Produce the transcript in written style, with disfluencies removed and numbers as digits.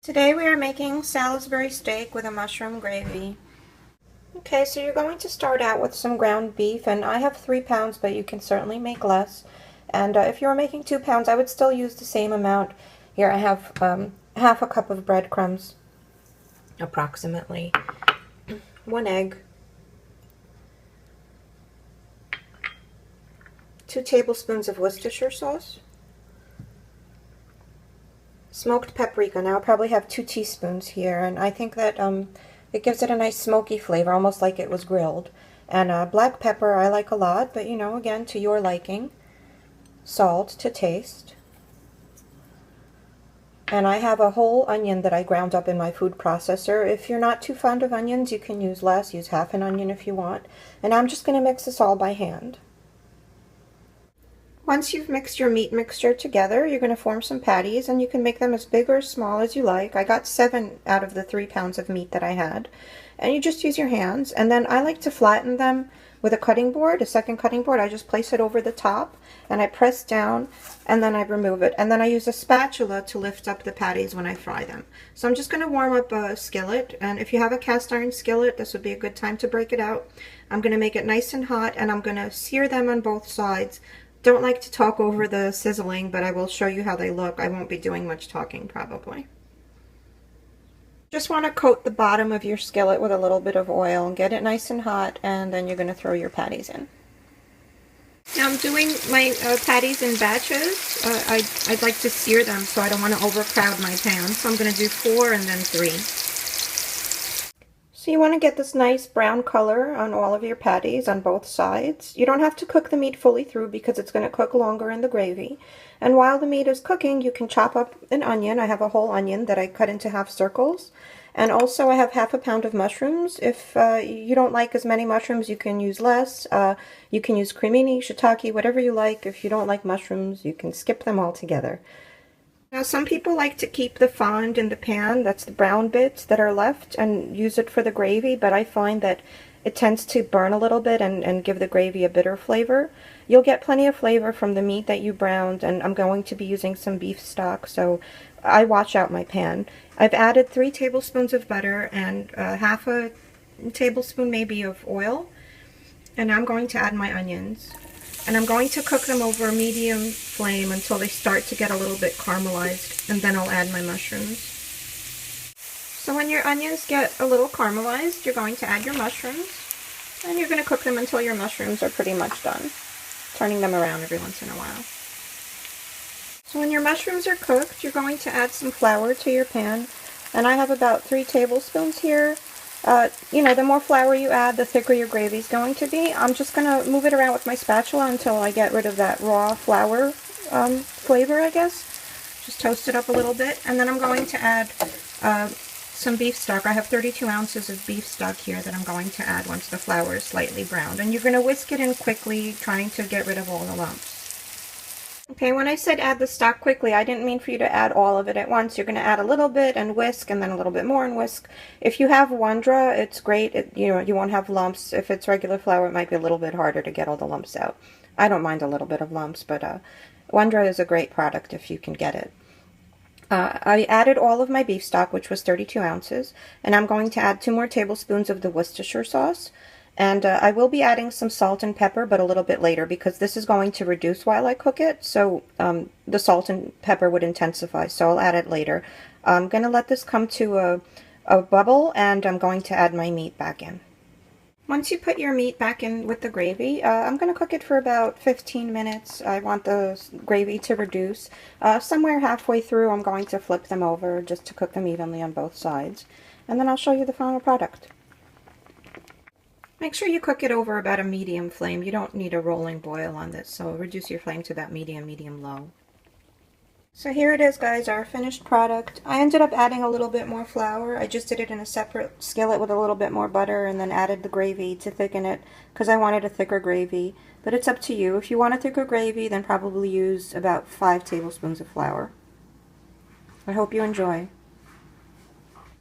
Today we are making Salisbury steak with a mushroom gravy. Okay, so you're going to start out with some ground beef, and I have 3 pounds, but you can certainly make less. And if you were making 2 pounds, I would still use the same amount. Here I have half a cup of breadcrumbs, approximately, 1 egg, 2 tablespoons of Worcestershire sauce, smoked paprika. Now I'll probably have 2 teaspoons here, and I think that it gives it a nice smoky flavor, almost like it was grilled. And black pepper I like a lot, but again, to your liking. Salt to taste. And I have a whole onion that I ground up in my food processor. If you're not too fond of onions, you can use less. Use half an onion if you want. And I'm just going to mix this all by hand. Once you've mixed your meat mixture together, you're going to form some patties, and you can make them as big or small as you like. I got 7 out of the 3 pounds of meat that I had. And you just use your hands, and then I like to flatten them with a cutting board, a second cutting board. I just place it over the top, and I press down, and then I remove it. And then I use a spatula to lift up the patties when I fry them. So I'm just going to warm up a skillet, and if you have a cast iron skillet, this would be a good time to break it out. I'm going to make it nice and hot, and I'm going to sear them on both sides. Don't like to talk over the sizzling, but I will show you how they look. I won't be doing much talking probably. Just want to coat the bottom of your skillet with a little bit of oil and get it nice and hot, and then you're going to throw your patties in. Now I'm doing my patties in batches. I'd like to sear them, so I don't want to overcrowd my pan. So I'm going to do 4 and then 3. So you want to get this nice brown color on all of your patties on both sides. You don't have to cook the meat fully through because it's going to cook longer in the gravy. And while the meat is cooking, you can chop up an onion. I have a whole onion that I cut into half circles. And also I have half a pound of mushrooms. If you don't like as many mushrooms, you can use less. You can use cremini, shiitake, whatever you like. If you don't like mushrooms, you can skip them altogether. Now some people like to keep the fond in the pan, that's the brown bits that are left, and use it for the gravy, but I find that it tends to burn a little bit and give the gravy a bitter flavor. You'll get plenty of flavor from the meat that you browned, and I'm going to be using some beef stock, so I wash out my pan. I've added 3 tablespoons of butter and half a tablespoon maybe of oil, and I'm going to add my onions. And I'm going to cook them over a medium flame until they start to get a little bit caramelized, and then I'll add my mushrooms. So when your onions get a little caramelized, you're going to add your mushrooms, and you're going to cook them until your mushrooms are pretty much done, turning them around every once in a while. So when your mushrooms are cooked, you're going to add some flour to your pan, and I have about 3 tablespoons here. The more flour you add, the thicker your gravy is going to be. I'm just going to move it around with my spatula until I get rid of that raw flour flavor, I guess. Just toast it up a little bit. And then I'm going to add some beef stock. I have 32 ounces of beef stock here that I'm going to add once the flour is slightly browned. And you're going to whisk it in quickly, trying to get rid of all the lumps. Okay, when I said add the stock quickly, I didn't mean for you to add all of it at once. You're going to add a little bit and whisk, and then a little bit more and whisk. If you have Wondra, it's great. You won't have lumps. If it's regular flour, it might be a little bit harder to get all the lumps out. I don't mind a little bit of lumps, but Wondra is a great product if you can get it. I added all of my beef stock, which was 32 ounces, and I'm going to add 2 more tablespoons of the Worcestershire sauce. And I will be adding some salt and pepper, but a little bit later, because this is going to reduce while I cook it, so the salt and pepper would intensify, so I'll add it later. I'm going to let this come to a bubble, and I'm going to add my meat back in. Once you put your meat back in with the gravy, I'm going to cook it for about 15 minutes. I want the gravy to reduce. Somewhere halfway through, I'm going to flip them over just to cook them evenly on both sides. And then I'll show you the final product. Make sure you cook it over about a medium flame. You don't need a rolling boil on this, so reduce your flame to that medium low. So here it is, guys, our finished product. I ended up adding a little bit more flour. I just did it in a separate skillet with a little bit more butter, and then added the gravy to thicken it because I wanted a thicker gravy. But it's up to you. If you want a thicker gravy, then probably use about 5 tablespoons of flour. I hope you enjoy.